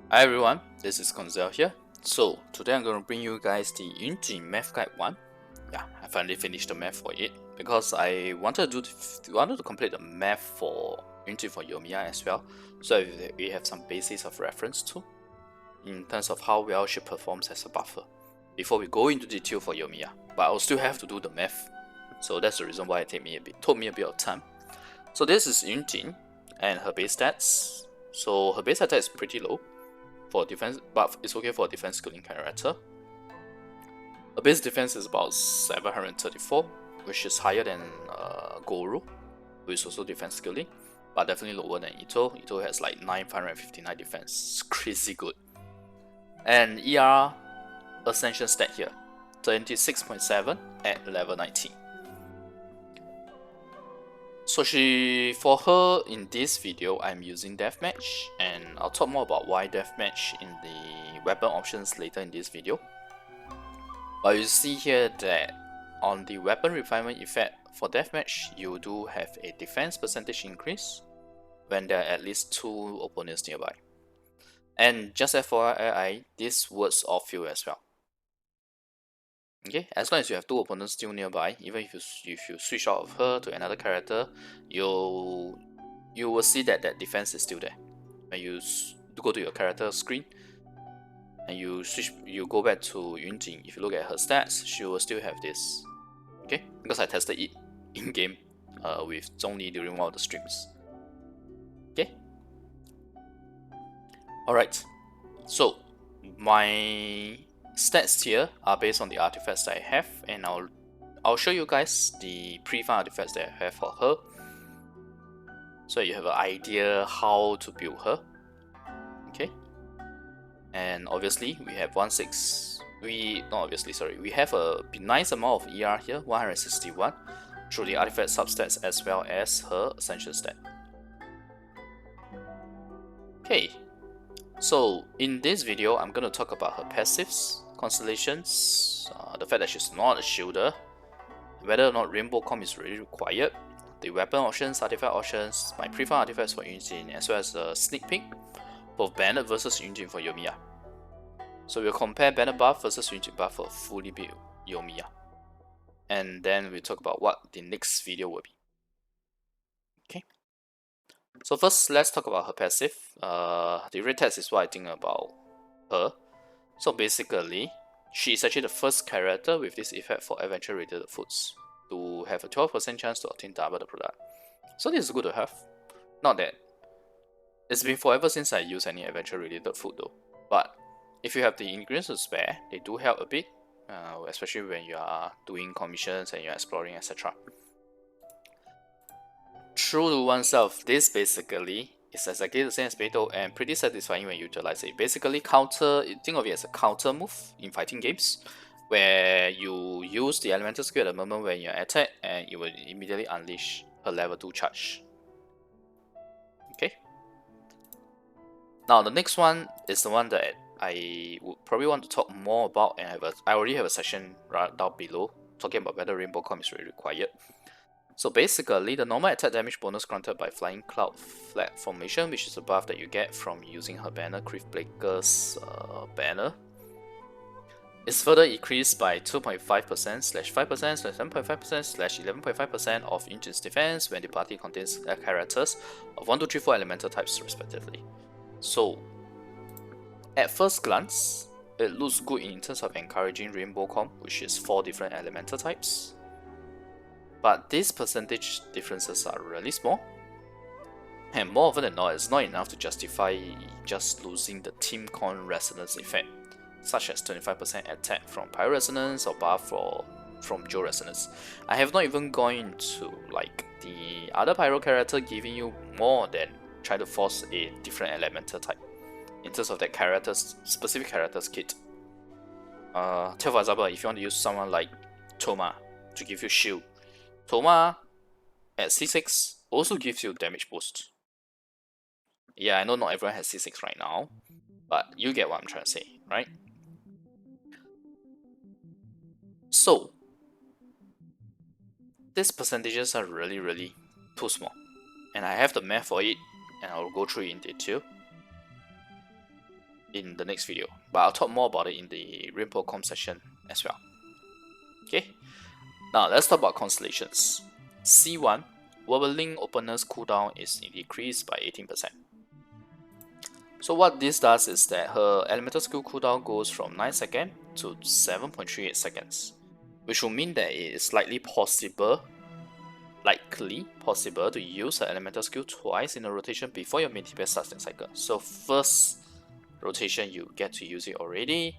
Hi everyone, this is Koinzell here. So today I'm going to bring you guys the Yunjin Math Guide 1. Yeah, I finally finished the math for it because I wanted to complete the math for Yunjin for Yoimiya as well, so we have some basis of reference too in terms of how well she performs as a buffer before we go into detail for Yoimiya. But I'll still have to do the math, so that's the reason why it took me a bit of time. So this is Yunjin and her base stats. So her base stat is pretty low for defense, but it's okay for defense skilling character. A base defense is about 734, which is higher than Goro, who is also defense skilling, but definitely lower than Itto. Itto has like 959 defense, it's crazy good. And ER Ascension stat here, 26.7 at level 19. So for her in this video, I'm using Deathmatch, and I'll talk more about why Deathmatch in the weapon options later in this video. But you see here that on the weapon refinement effect for Deathmatch, you do have a defense percentage increase when there are at least 2 opponents nearby. And just FYI, this works off you as well. Okay, as long as you have 2 opponents still nearby, even if you switch out of her to another character, you will see that defense is still there. When you go to your character screen and you go back to Yunjin, if you look at her stats, she will still have this. Okay, because I tested it in game with Zhongli during one of the streams. Okay, alright, so my stats here are based on the artifacts that I have, and I'll show you guys the pre-found artifacts that I have for her, so you have an idea how to build her. Okay, and obviously we have we have a nice amount of ER here, 161, through the artifact substats as well as her ascension stat. Okay, so in this video I'm going to talk about her passives, Constellations, the fact that she's not a shielder, whether or not Rainbow Com is really required, the weapon options, artifact options, my preferred artifacts for Yunjin, as well as a sneak peek, both Bennett versus Yunjin for Yoimiya. So we'll compare Bennett buff versus Yunjin buff for fully built Yoimiya. And then we'll talk about what the next video will be. Okay. So first, let's talk about her passive. The red text is what I think about her. So basically, she is actually the first character with this effect for adventure-related foods to have a 12% chance to obtain double the product. So this is good to have. Not that it's been forever since I used any adventure-related food though. But if you have the ingredients to spare, they do help a bit, especially when you are doing commissions and you're exploring, etc. True to oneself, this basically is exactly the same as Albedo and pretty satisfying when you utilize it. Basically, think of it as a counter move in fighting games, where you use the elemental skill at the moment when you attack, and it will immediately unleash her level 2 charge. Okay. Now the next one is the one that I would probably want to talk more about, and I already have a section right down below talking about whether Rainbow Com is really required. So basically, the normal attack damage bonus granted by Flying Cloud Flag Formation, which is a buff that you get from using her banner, Cliffbreaker's banner, is further increased by 2.5%, /5%, /7.5%, /11.5% of Yunjin's defense when the party contains characters of 1, 2, 3, 4 elemental types respectively. So, at first glance, it looks good in terms of encouraging Rainbow Com, which is 4 different elemental types. But these percentage differences are really small, and more often than not, it's not enough to justify just losing the Team Con resonance effect, such as 25% attack from Pyro Resonance or buff from Joe Resonance. I have not even gone into like the other Pyro character giving you more than try to force a different elemental type in terms of that specific character's kit. Take for example, if you want to use someone like Toma to give you shield, Toma at C6 also gives you damage boost. Yeah, I know not everyone has C6 right now, but you get what I'm trying to say, right? So, these percentages are really too small, and I have the math for it, and I'll go through it in detail. in the next video, but I'll talk more about it in the Rainbow Com session as well. Okay, now let's talk about Constellations. C1, Wobbling Opener's cooldown is decreased by 18%. So what this does is that her elemental skill cooldown goes from 9 seconds to 7.38 seconds, which will mean that it is slightly possible, likely possible, to use her elemental skill twice in a rotation before your main DPS starts the cycle. So first rotation you get to use it already,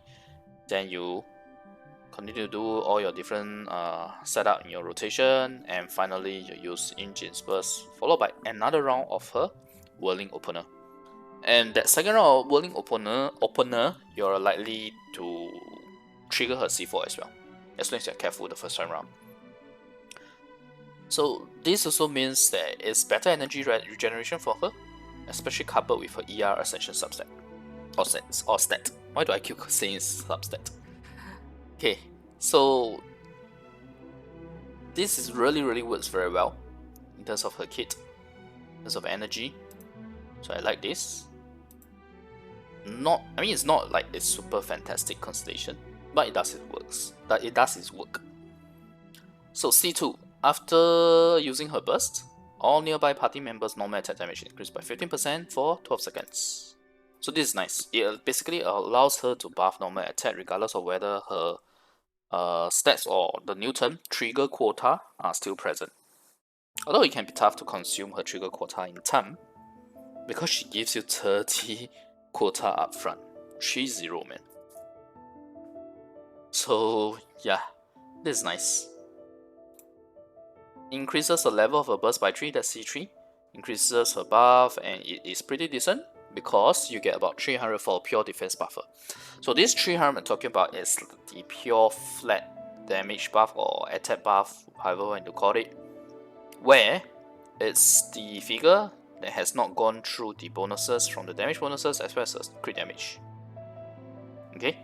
then you continue to do all your different setup in your rotation, and finally you use Yunjin Burst, followed by another round of her Whirling Opener. And that second round of Whirling Opener, you're likely to trigger her C4 as well, as long as you're careful the first time round. So this also means that it's better energy regeneration for her, especially coupled with her ER Ascension substat. Or stat. Why do I keep saying substat? Okay, so this is really works very well in terms of her kit, in terms of energy. So I like this. It's not like a super fantastic constellation, but it does its work. So C2, after using her burst, all nearby party members' normal attack damage increased by 15% for 12 seconds. So this is nice. It basically allows her to buff normal attack regardless of whether her stats or the new term trigger quota are still present. Although it can be tough to consume her trigger quota in time, because she gives you 30 quota up front. 3-0, man. So yeah, this is nice. Increases the level of her burst by 3, that's C3. Increases her buff, and it is pretty decent because you get about 300 for pure defense buffer. So this 300 I'm talking about is the pure flat damage buff or attack buff, however you want to call it, where it's the figure that has not gone through the bonuses from the damage bonuses as well as the crit damage. Okay.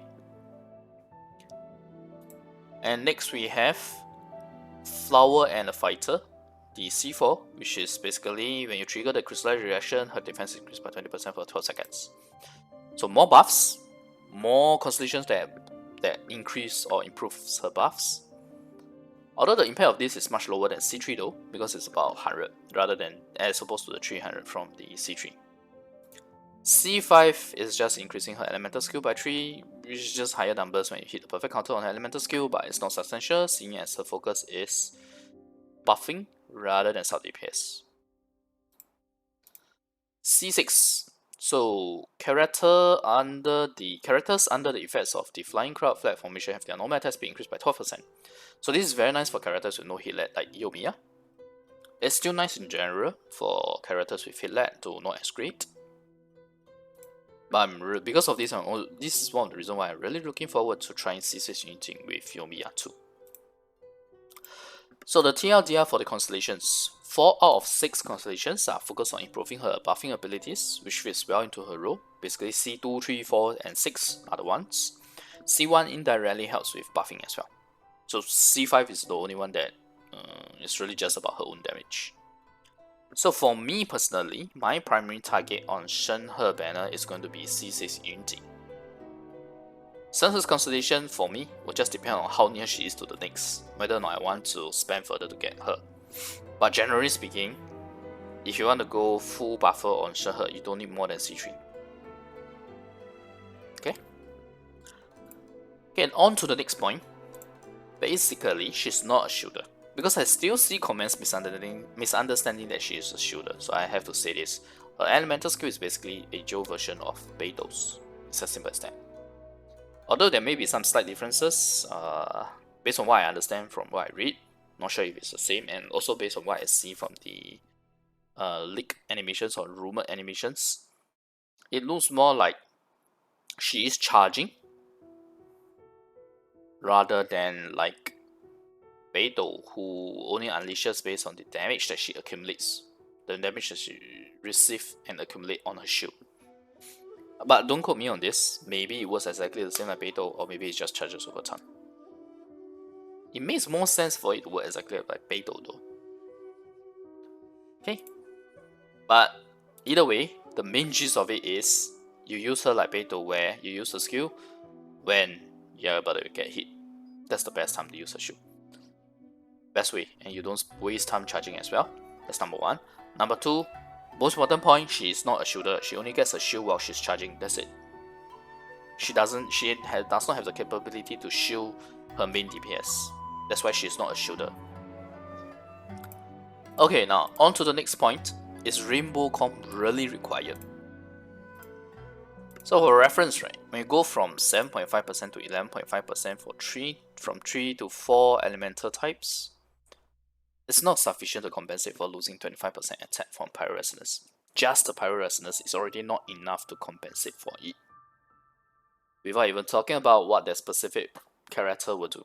And next we have Flower and a Fighter, the C4, which is basically when you trigger the crystallized reaction, her defense increased by 20% for 12 seconds. So more buffs, more constellations that increase or improve her buffs. Although the impact of this is much lower than C3 though, because it's about 100 rather than as opposed to the 300 from the C3. C5 is just increasing her elemental skill by 3, which is just higher numbers when you hit the perfect counter on her elemental skill, but it's not substantial seeing as her focus is buffing rather than sub DPS. C6. So characters under the effects of the Flying Crowd flag formation have their normal attack speed increased by 12%. So this is very nice for characters with no hit lag like Yoimiya. It's still nice in general for characters with hit lag, though not as great. But because of this, this is one of the reasons why I'm really looking forward to trying C6 Yunjin with Yoimiya too. So the TLDR for the constellations, 4 out of 6 constellations are focused on improving her buffing abilities, which fits well into her role. Basically C2, 3, 4 and 6 are the ones. C1 indirectly helps with buffing as well. So C5 is the only one that is really just about her own damage. So for me personally, my primary target on Shenhe banner is going to be C6 Yunjin. Shenhe's constellation for me will just depend on how near she is to the next, whether or not I want to spend further to get her. But generally speaking, if you want to go full buffer on Shenhe, you don't need more than C3. Okay, on to the next point. Basically, she's not a shielder, because I still see comments misunderstanding that she is a shielder, so I have to say this. Her elemental skill is basically a Joe version of Albedo's. It's as simple as that. Although there may be some slight differences, based on what I understand from what I read, not sure if it's the same, and also based on what I see from the leak animations or rumored animations, it looks more like she is charging rather than like Albedo, who only unleashes based on the damage that she accumulates, the damage that she receives and accumulate on her shield. But don't quote me on this, maybe it was exactly the same like Albedo, or maybe it just charges over time. It makes more sense for it to work exactly like Albedo though. Okay, but either way, the main gist of it is You use her like Albedo where you use the skill when you're about to get hit. That's the best time to use her shield. Best way, and you don't waste time charging as well. That's number one. Number two, most important point, she is not a shielder. She only gets a shield while she's charging. That's it. She does not have the capability to shield her main DPS. That's why she's not a shielder. Okay, now on to the next point. Is Rainbow Comp really required? So for reference, right, when you go from 7.5% to 11.5% for from 3 to 4 elemental types, it's not sufficient to compensate for losing 25% attack from Pyro Resonance. Just the Pyro Resonance is already not enough to compensate for it, without even talking about what their specific character will do.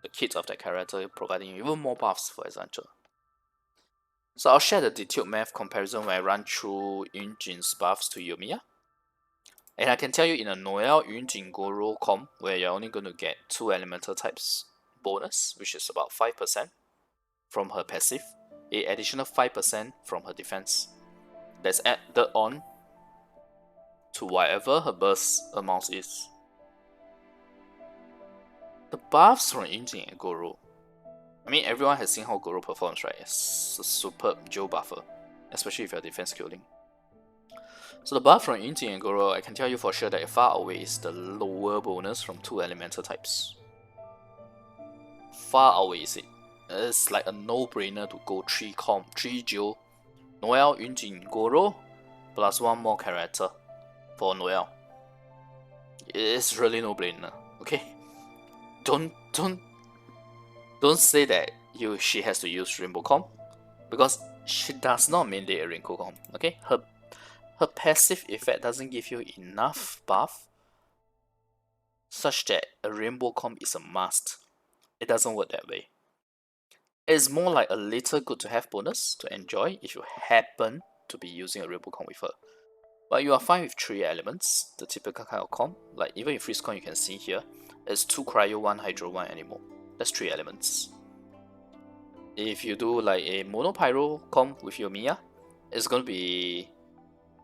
The kit of that character providing even more buffs, for example. So I'll share the detailed math comparison when I run through Yunjin's buffs to Yoimiya. And I can tell you in a Noelle Yunjin Goro comp, where you're only going to get 2 elemental types bonus, which is about 5% from her passive, an additional 5% from her defense. That's added on to whatever her burst amount is. The buffs from Yunjin and Goro. I mean, everyone has seen how Goro performs, right? It's a superb Joe buffer, especially if you're defense killing. So the buff from Yunjin and Goro, I can tell you for sure that it far outweighs the lower bonus from 2 elemental types. Far outweighs it. It's like a no-brainer to go 3 Geo, Noelle, Yunjin, Goro, plus 1 more character for Noelle. It's really no-brainer, okay? Don't say that she has to use Rainbow Comp, because she does not mandate a Rainbow Comp, okay? Her passive effect doesn't give you enough buff such that a Rainbow Comp is a must. It doesn't work that way. It's more like a little good to have bonus to enjoy if you happen to be using a Rainbow Comp with her. But you are fine with 3 elements, the typical kind of comp. Like even in Freeze Con you can see here, it's 2 Cryo, 1 Hydro, 1 Animal. That's 3 elements. If you do like a Mono Pyro comp with Yoimiya, it's going to be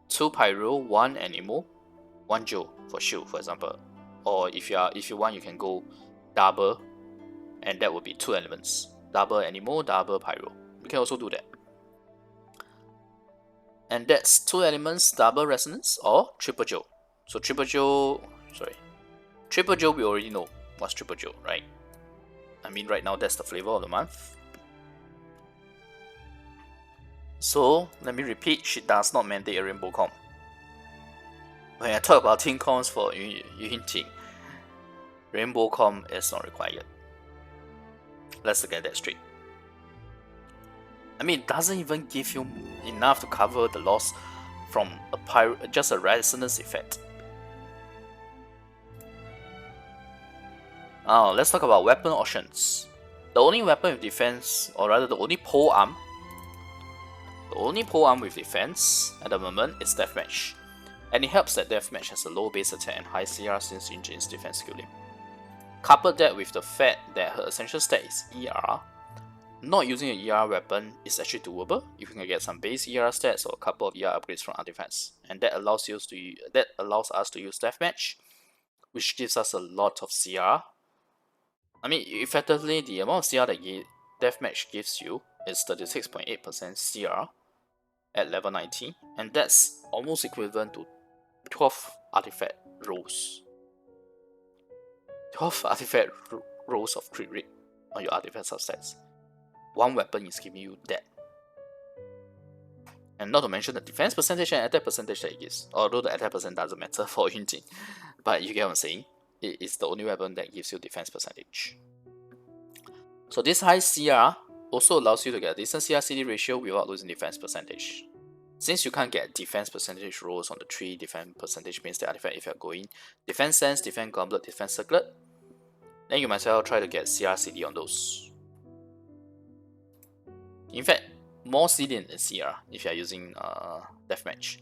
2 Pyro, 1 Animal, 1 Joe for shield, for example. Or if you want, you can go double, and that would be 2 elements. Double Animal, double Pyro. You can also do that. And that's 2 elements, double Resonance, or triple Joe. So triple Joe we already know what's triple Joe, right? I mean, right now that's the flavor of the month. So let me repeat, she does not mandate a Rainbow Comp. When I talk about team comps for Yunjin, Rainbow Comp is not required. Let's get that straight. I mean, it doesn't even give you enough to cover the loss from just a resonance effect. Now, let's talk about weapon options. The only weapon with defense, or rather the only pole arm with defense at the moment is Deathmatch. And it helps that Deathmatch has a low base attack and high CR since Yunjin's defense skilling. Couple that with the fact that her essential stat is ER, not using an ER weapon is actually doable. You can get some base ER stats or a couple of ER upgrades from artifacts, and that allows us to use Deathmatch, which gives us a lot of CR. I mean, effectively, the amount of CR that Deathmatch gives you is 36.8% CR at level 90, and that's almost equivalent to 12 artifact rolls. 12 artifact rolls of crit rate on your artifact substats. One weapon is giving you that. And not to mention the defense percentage and attack percentage that it gives. Although the attack percent doesn't matter for Yunjin. But you get what I'm saying? It is the only weapon that gives you defense percentage. So this high CR also allows you to get a decent CR-CD ratio without losing defense percentage. Since you can't get defense percentage rolls on the 3 defense percentage means the artifact if you're going defense sense, defense goblet, defense circlet, then you might as well try to get CR-CD on those. In fact, more CD than CR if you are using Deathmatch.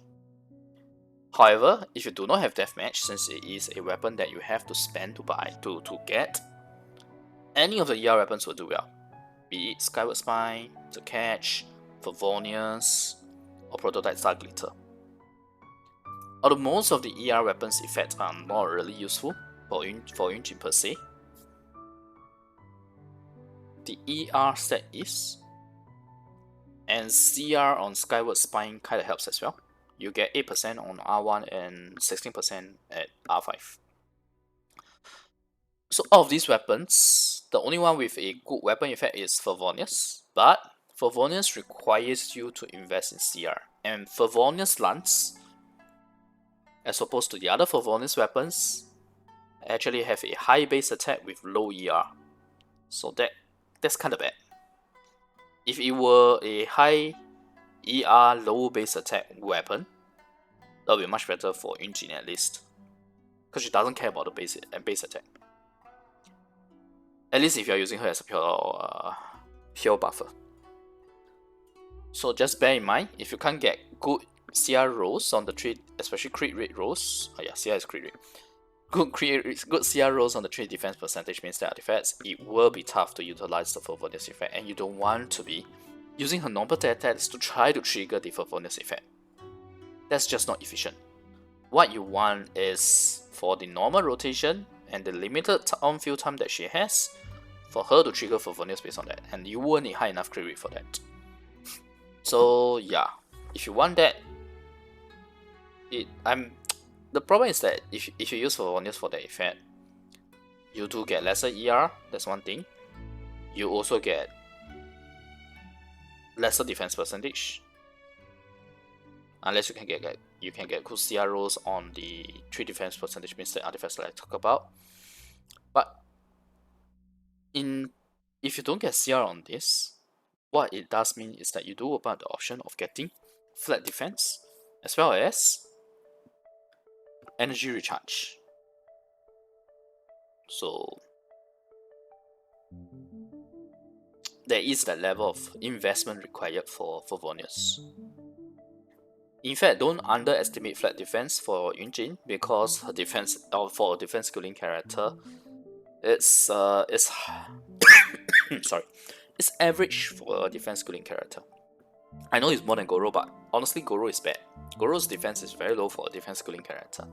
However, if you do not have Deathmatch, since it is a weapon that you have to spend to buy to get, any of the ER weapons will do well. Be it Skyward Spine, The Catch, Favonius, or Prototype Star Glitter. Although most of the ER weapons effects are not really useful for Yunjin per se, the ER stat is, and CR on Skyward Spine kinda helps as well. You get 8% on R1 and 16% at R5. So out of these weapons, the only one with a good weapon effect is Fervonius, but Fervonius requires you to invest in CR, and Fervonius Lance, as opposed to the other Fervonius weapons, actually have a high base attack with low ER, so that's kinda bad. If it were a high ER low base attack weapon, that would be much better for Yunjin at least, because she doesn't care about the base attack. At least if you're using her as a pure buffer. So just bear in mind, if you can't get good CR rolls on the trade, especially crit rate rolls, CR is crit rate. Good CR rolls on the trade defense percentage means that artifacts, it will be tough to utilize the Fervonius effect, and you don't want to be using her normal attacks to try to trigger the Fervonius effect. That's just not efficient. What you want is for the normal rotation and the limited on-field time that she has, for her to trigger Fervonius based on that, and you will need high enough crit rate for that. So yeah, if you want that, the problem is that if you use Fervonius for that effect, you do get lesser ER, that's one thing. You also get lesser defense percentage, unless you can get good CR rolls on the 3 defense percentage means the artifacts that I talk about. But if you don't get CR on this, what it does mean is that you do open up the option of getting flat defense as well as energy recharge. So there is that level of investment required for Fervonius. In fact, don't underestimate flat defense for Yunjin, because her defense, for a defense skilling character, it's sorry, it's average for a defense skilling character. I know it's more than Goro, but honestly Goro is bad. Goro's defense is very low for a defense skilling character.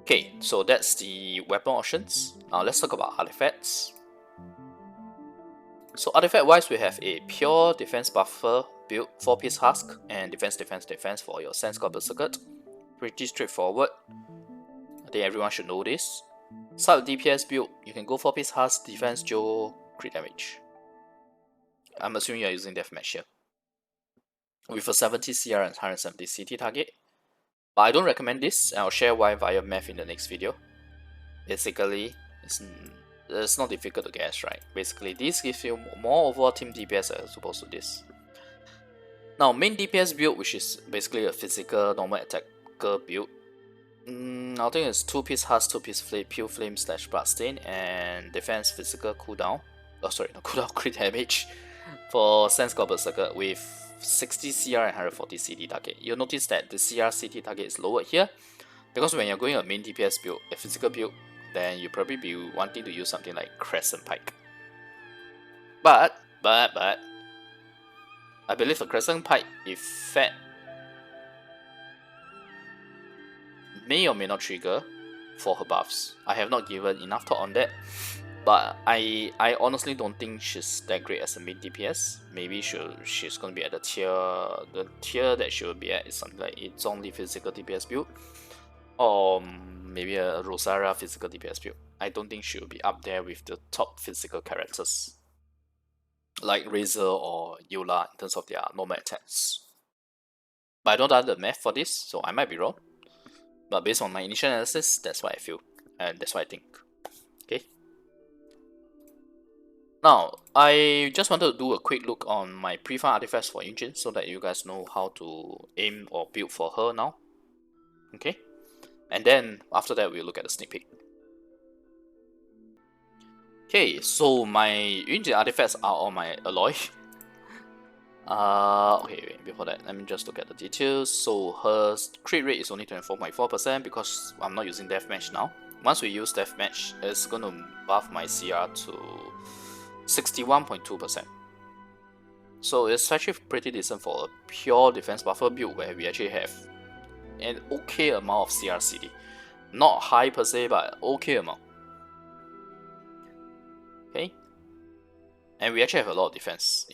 Okay, so that's the weapon options. Now let's talk about artifacts. So artifact wise, we have a pure defense buffer build, 4-piece husk, and defense for your Sense God Berserker. Pretty straightforward. I think everyone should know this. Sub DPS build, you can go 4-piece husk, defense Joe, crit damage. I'm assuming you're using deathmatch here, with a 70 CR and 170 CT target. But I don't recommend this, and I'll share why via math in the next video. Basically, it's not difficult to guess, right? Basically, this gives you more overall team DPS as opposed to this. Now, main DPS build, which is basically a physical normal attacker build, I think it's 2-piece husk, 2-piece flame, pure flame / bloodstain, and defense physical cooldown. Oh, sorry, no cooldown, crit damage for Sense God Berserker with 60 CR and 140 CD target. You'll notice that the CR CT target is lowered here, because when you're going a main DPS build, a physical build, then you'll probably be wanting to use something like Crescent Pike. But I believe the Crescent Pike effect may or may not trigger for her buffs. I have not given enough thought on that, but I honestly don't think she's that great as a mid DPS. Maybe she's going to be at the tier that she will be at is something like a Zhongli physical DPS build, or maybe a Rosaria physical DPS build. I don't think she will be up there with the top physical characters like Razor or Yola in terms of their normal attacks. But I don't know the math for this, so I might be wrong. But based on my initial analysis, that's what I feel, and that's what I think. Okay. Now, I just wanted to do a quick look on my pre-farm artifacts for Yunjin so that you guys know how to aim or build for her now. Okay. And then after that, we'll look at the sneak peek. Okay, so my Yunjin artifacts are on my alloy. Okay, wait, before that, let me just look at the details. So her crit rate is only 24.4% because I'm not using deathmatch now. Once we use deathmatch, it's gonna buff my CR to 61.2%. So it's actually pretty decent for a pure defense buffer build where we actually have an okay amount of CRCD. Not high per se, but okay amount. Okay. And we actually have a lot of defense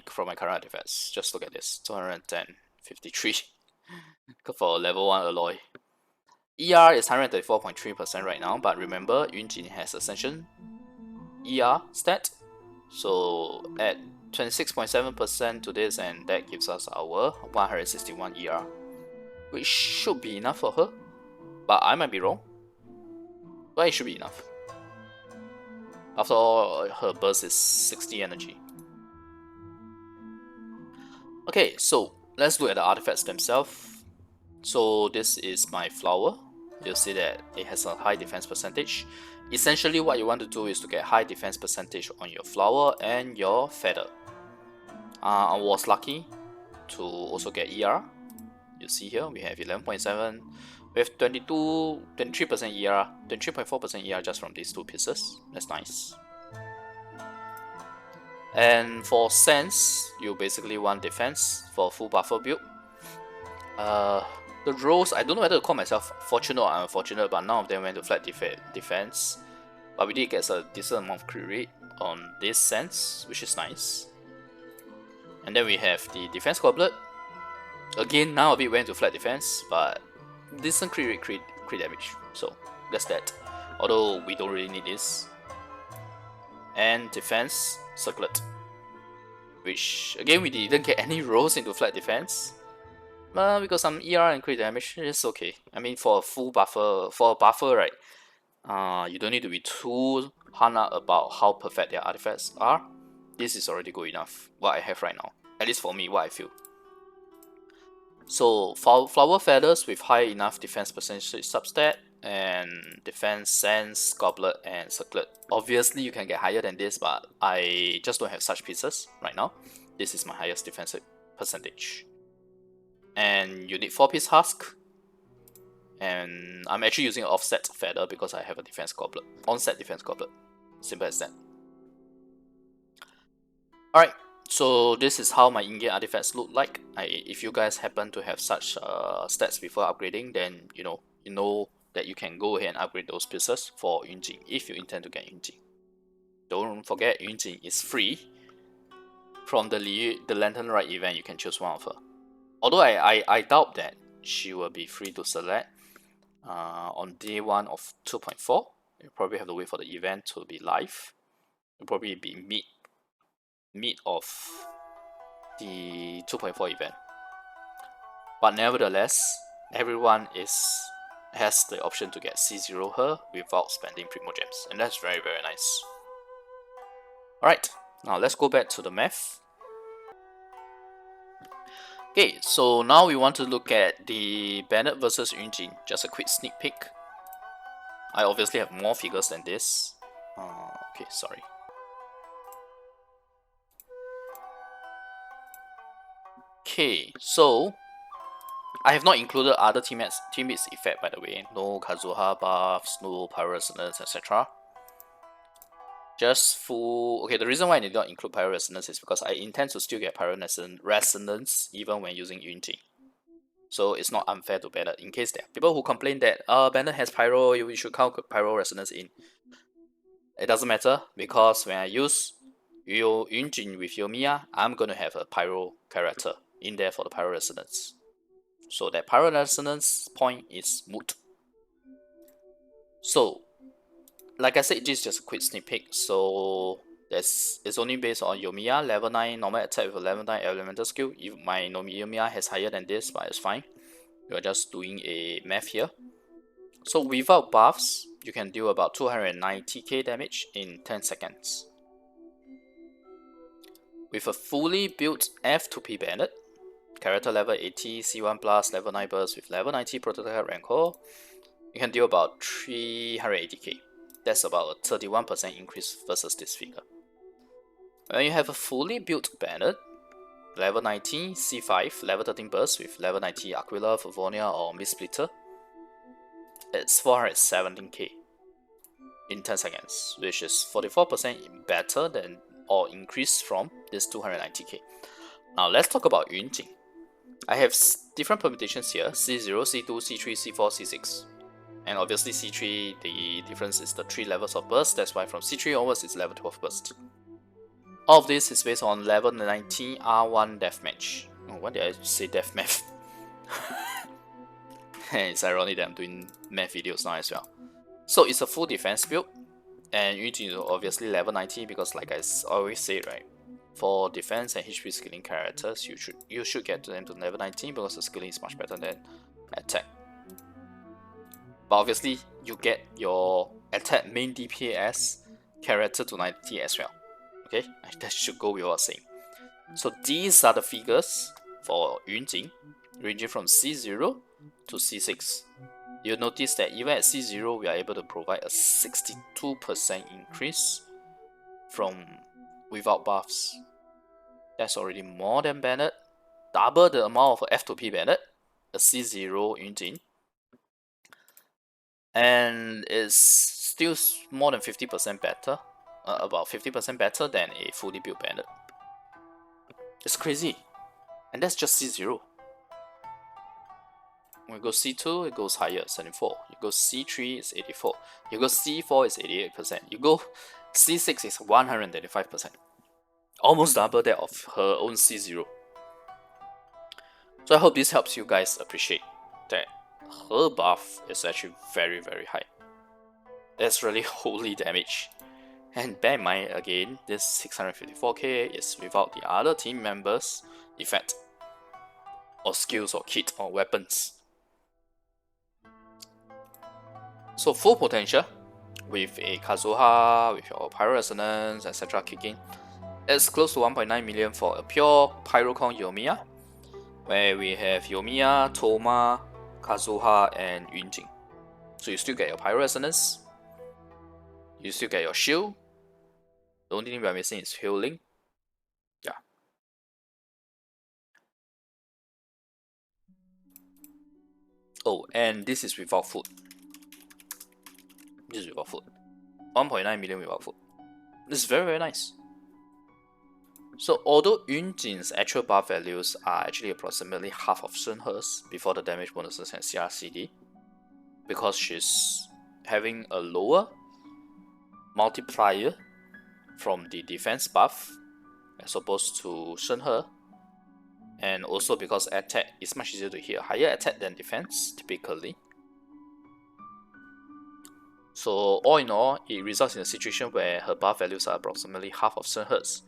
from my current defense. Just look at this. 210, 53. For a level 1 alloy. ER is 134.3% right now, but remember, Yunjin has Ascension ER stat. So add 26.7% to this, and that gives us our 161 ER, which should be enough for her. But I might be wrong. But it should be enough. After all, her burst is 60 energy. Okay, so let's look at the artifacts themselves. So this is my flower. You'll see that it has a high defense percentage. Essentially what you want to do is to get high defense percentage on your flower and your feather. I was lucky to also get ER. You see here we have 11.7. We have 23% ER, 23.4% ER just from these two pieces. That's nice. And for sense, you basically want defense for full buffer build. The roles, I don't know whether to call myself fortunate or unfortunate, but none of them went to flat defense. But we did get a decent amount of crit rate on this sense, which is nice. And then we have the defense goblet. Again, none of it went to flat defense, but decent crit rate, crit damage. So that's that. Although we don't really need this. And defense circlet, which again we didn't get any rolls into flat defense. We got some ER and crit damage. It's okay. I mean, for a full buffer, right? You don't need to be too hung up about how perfect their artifacts are. This is already good enough. What I have right now, at least for me, what I feel. So flower feathers with high enough defense percentage substat and defense sense, goblet, and circlet. Obviously, you can get higher than this, but I just don't have such pieces right now. This is my highest defense percentage. And you need 4-piece husk. And I'm actually using an offset feather because I have a defense goblet. Onset defense goblet. Simple as that. Alright, so this is how my in-game artifacts look like. If you guys happen to have such stats before upgrading, then you know that you can go ahead and upgrade those pieces for Yunjin if you intend to get Yunjin. Don't forget, Yunjin is free. From the Lantern Rite event, you can choose one of her. Although I doubt that she will be free to select on day 1 of 2.4. You probably have to wait for the event to be live. It'll probably be mid of the 2.4 event. But nevertheless, everyone has the option to get C0 her without spending Primogems, and that's very, very nice. Alright, now let's go back to the math. Okay, so now we want to look at the Bennett versus Yunjin. Just a quick sneak peek. I obviously have more figures than this. Okay, sorry. Okay, so I have not included other teammates effect, by the way. No Kazuha buffs, no Pyro Resonance, etc. Just full. Okay, the reason why I did not include Pyro Resonance is because I intend to still get Pyro Resonance even when using Yunjin. So it's not unfair to Bennett. In case there are people who complain that Bennett has Pyro, you should count Pyro Resonance in. It doesn't matter because when I use Yunjin with Yoimiya, I'm gonna have a Pyro character in there for the Pyro Resonance. So that Pyro Resonance point is moot. So, like I said, this is just a quick sneak peek. So it's only based on Yoimiya, level 9 normal attack with a level 9 elemental skill. If my Yoimiya has higher than this, but it's fine. We're just doing a math here. So without buffs, you can deal about 290k damage in 10 seconds. With a fully built F2P Bennett, character level 80, C1 plus, level 9 burst with level 90 prototype rancor, you can deal about 380k. That's about a 31% increase versus this figure. When you have a fully built Bennett, level 19 C5, level 13 burst with level 90 Aquila, Favonia or Mistsplitter, it's 417k in 10 seconds, which is 44% better than or increase from this 290k. Now let's talk about Yunjin. I have different permutations here: C0, C2, C3, C4, C6. And obviously C3, the difference is the 3 levels of burst. That's why from C3 onwards it's level 12 burst. All of this is based on level 19 R1 deathmatch. Oh, why did I say deathmatch? It's ironic that I'm doing math videos now as well. So it's a full defense build, and Yunjin is obviously level 19 because, like I always say, right, for defense and HP scaling characters, you should get them to level 19 because the scaling is much better than attack. But obviously, you get your attack main DPS character to 90 as well. Okay, that should go without saying. So these are the figures for Yunjin, ranging from C0 to C6. You'll notice that even at C0, we are able to provide a 62% increase from without buffs. That's already more than Bennett, double the amount of F2P Bennett, a C0 Yunjin, and it's still more than 50% better, about 50% better than a fully built Bennett. It's crazy, and that's just C0. When you go C2, it goes higher, 74. You go C3, it's 84. You go C4, it's 88%. You go C6, it's 135%. Almost double that of her own C0. So I hope this helps you guys appreciate that her buff is actually very, very high. That's really holy damage. And bear in mind again, this 654k is without the other team members' effect, or skills, or kit, or weapons. So full potential, with a Kazuha, with your Pyro Resonance, etc. kicking, it's close to 1.9 million for a pure Pyrocon Yoimiya, where we have Yoimiya, Toma, Kazuha, and Yunjin. So you still get your Pyro Resonance, you still get your shield. The only thing we are missing is healing. Yeah. Oh, and this is without food. This is without food. 1.9 million without food. This is very, very nice. So although Yunjin's actual buff values are actually approximately half of Shenhe's before the damage bonuses and CRCD, because she's having a lower multiplier from the defense buff as opposed to Shenhe, and also because attack is much easier to hit a higher attack than defense typically. So all in all, it results in a situation where her buff values are approximately half of Shenhe's.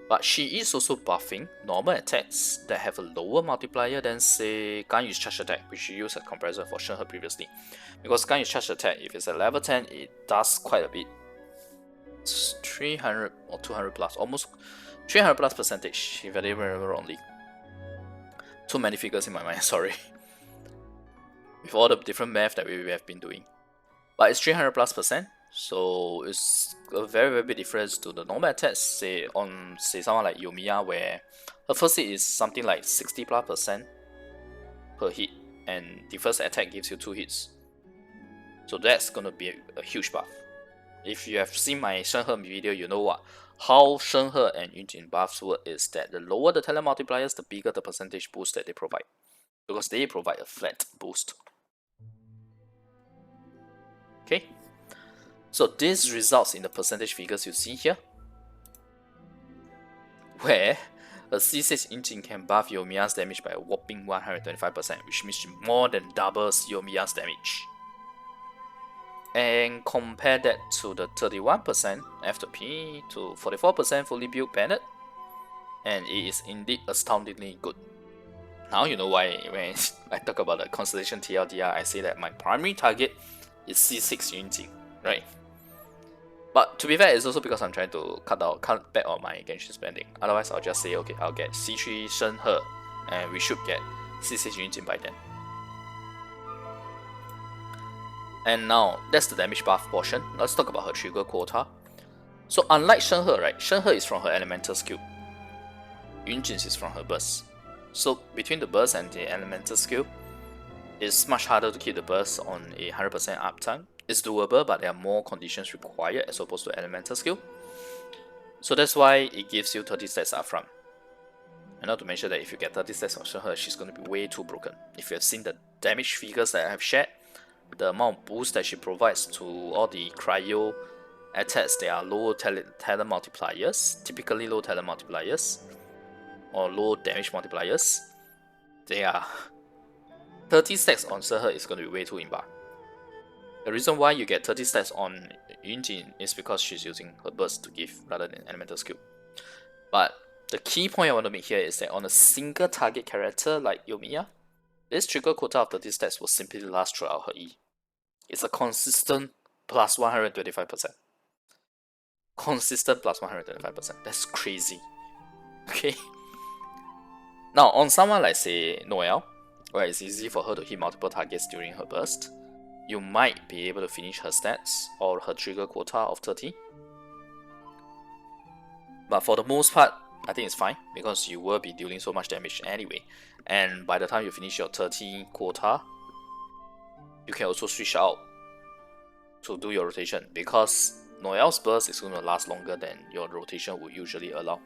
But she is also buffing normal attacks that have a lower multiplier than, say, Ganyu's charge attack, which she used as comparison for Shenhe previously. Because Ganyu's charge attack, if it's at level 10, it does quite a bit. It's 300 or 200 plus, almost 300 plus percentage, if I didn't remember wrongly. Too many figures in my mind, sorry. With all the different math that we have been doing. But it's 300 plus percent. So it's a very, very big difference to the normal attacks, say someone like Yoimiya, where her first hit is something like 60 plus percent per hit, and the first attack gives you 2 hits. So that's gonna be a huge buff. If you have seen my Shenhe video, you know how Shenhe and Yunjin buffs work is that the lower the talent multipliers, the bigger the percentage boost that they provide, because they provide a flat boost. Okay. So this results in the percentage figures you see here, where a C6 Yunjin can buff Yoimiya's damage by a whopping 125%, which means she more than doubles Yoimiya's damage. And compare that to the 31% F2P to 44% fully built Bennett, and it is indeed astoundingly good. Now you know why when I talk about the Constellation TLDR, I say that my primary target is C6 Yunjin, right? But to be fair, it's also because I'm trying to cut back on my Genshin spending. Otherwise, I'll just say, okay, I'll get C3 Shenhe, and we should get C6 Yunjin by then. And now, that's the damage buff portion. Let's talk about her trigger quota. So unlike Shenhe, right, Shenhe is from her elemental skill. Yunjin is from her burst. So between the burst and the elemental skill, it's much harder to keep the burst on a 100% uptime. It's doable, but there are more conditions required as opposed to elemental skill. So that's why it gives you 30 stats upfront. And not to mention that if you get 30 stats on Shenhe, she's going to be way too broken. If you have seen the damage figures that I have shared, the amount of boost that she provides to all the cryo attacks, they are low talent multipliers, typically low talent multipliers, or low damage multipliers. They are 30 stacks on Shenhe is going to be way too imba. The reason why you get 30 stats on Yunjin is because she's using her burst to give rather than elemental skill. But the key point I want to make here is that on a single target character like Yoimiya, this trigger quota of 30 stats will simply last throughout her E. It's a consistent plus 125%. Consistent plus 125%. That's crazy. Okay. Now, on someone like, say, Noelle, where it's easy for her to hit multiple targets during her burst, you might be able to finish her stats or her trigger quota of 30. But for the most part, I think it's fine because you will be dealing so much damage anyway. And by the time you finish your 30 quota, you can also switch out to do your rotation because Noelle's burst is going to last longer than your rotation would usually allow.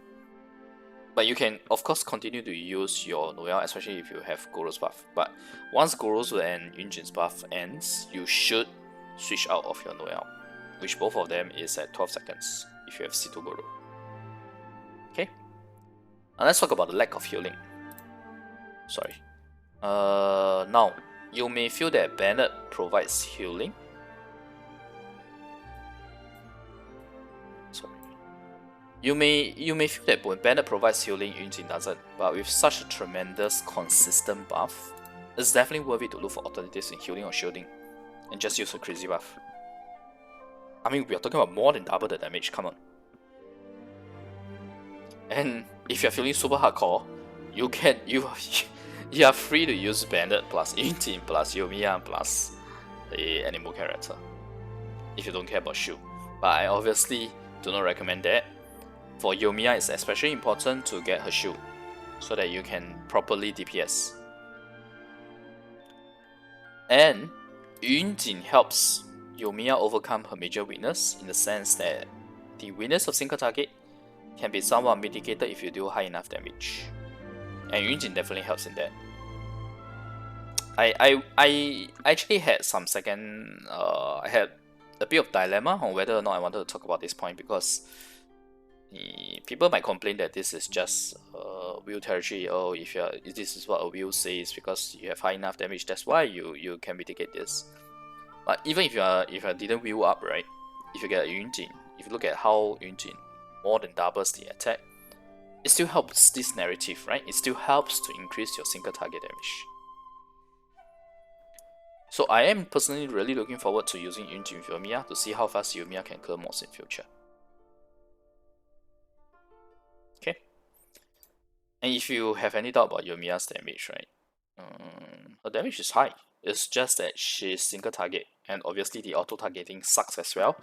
But you can, of course, continue to use your Noelle, especially if you have Goro's buff. But once Goro's and Yunjin's buff ends, you should switch out of your Noelle, which both of them is at 12 seconds if you have C2 Goro. Okay, now let's talk about the lack of healing. Sorry. Now, you may feel that Bennett provides healing. Sorry. You may feel that when Bennett provides healing, Yunjin doesn't. But with such a tremendous, consistent buff, it's definitely worth it to look for alternatives in healing or shielding, and just use a crazy buff. I mean, we are talking about more than double the damage. Come on. And if you're feeling super hardcore, you are free to use Bennett plus Yunjin plus Yoimiya plus the animal character if you don't care about shield. But I obviously do not recommend that. For Yoimiya, it's especially important to get her shield so that you can properly DPS. And Yunjin helps Yoimiya overcome her major weakness in the sense that the weakness of single target can be somewhat mitigated if you do high enough damage. And Yunjin definitely helps in that. I actually had some second, I had a bit of dilemma on whether or not I wanted to talk about this point because people might complain that this is just wheel territory. Oh, if this is what a wheel says because you have high enough damage, that's why you can mitigate this. But even if you didn't wheel up, right? If you get a Yunjin, if you look at how Yunjin more than doubles the attack, it still helps this narrative, right? It still helps to increase your single target damage. So I am personally really looking forward to using Yunjin with Yoimiya to see how fast Yoimiya can clear mobs in future. Okay. And if you have any doubt about Yoimiya's damage, right? Her damage is high. It's just that she's single target, and obviously the auto targeting sucks as well.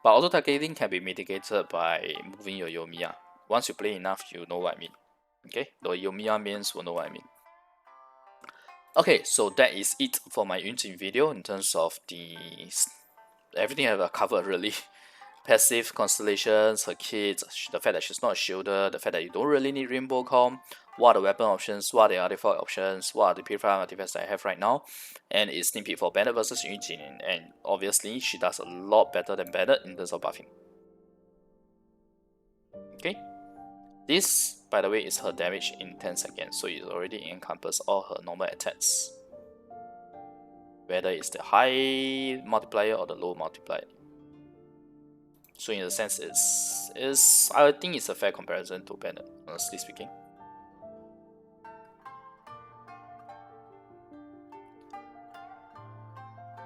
But auto targeting can be mitigated by moving your Yoimiya. Once you play enough, you know what I mean. Okay, the Yoimiya mains will know what I mean. Okay, so that is it for my Yunjin video in terms of everything I've covered really. Passive constellations, her kits, the fact that she's not a shielder, the fact that you don't really need Rainbow Com, what are the weapon options, what are the artifact options, what are the purifier artifacts that I have right now, and it's sneak peek for Bennett versus Yunjin, and obviously she does a lot better than Bennett in terms of buffing. Okay, this, by the way, is her damage in 10 seconds, so it already encompasses all her normal attacks, whether it's the high multiplier or the low multiplier. So in a sense, I think it's a fair comparison to Bennett, honestly speaking.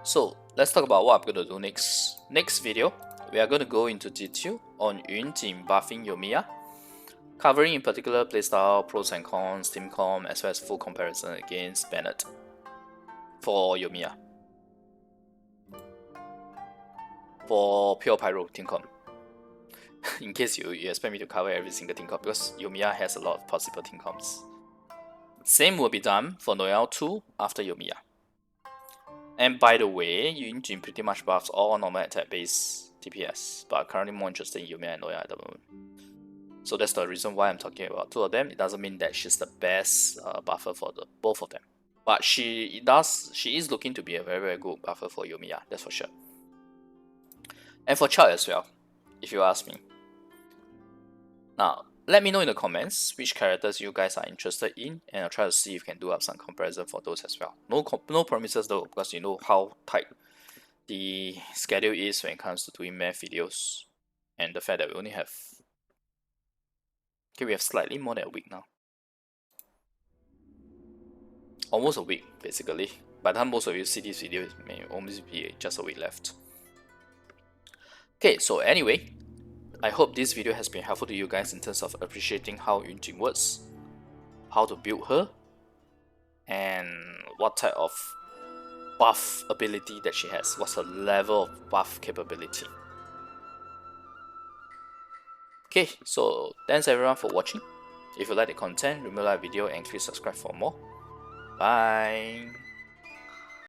So let's talk about what I'm going to do next. Next video, we are going to go into detail on Yunjin buffing Yoimiya, covering in particular playstyle, pros and cons, team comp, as well as full comparison against Bennett for Yoimiya. For pure pyro team comp. In case you expect me to cover every single team comp, because Yoimiya has a lot of possible team comps. Same will be done for Noelle 2 after Yoimiya. And by the way, Yunjin pretty much buffs all normal attack base DPS, but I'm currently more interested in Yoimiya and Oya at the moment. So that's the reason why I'm talking about two of them. It doesn't mean that she's the best buffer for the both of them, but she is looking to be a very good buffer for Yoimiya, that's for sure. And for Chao as well, if you ask me. Now, let me know in the comments which characters you guys are interested in, and I'll try to see if we can do up some comparison for those as well. No promises though, because you know how tight the schedule is when it comes to doing math videos, and the fact that we only have we have slightly more than a week now. Almost a week, basically. By the time most of you see this video, it may almost be just a week left. Okay, so anyway, I hope this video has been helpful to you guys in terms of appreciating how Yunjin works, how to build her, and what type of buff ability that she has, what's her level of buff capability. Okay, so thanks everyone for watching. If you like the content, remember to like the video and click subscribe for more. Bye!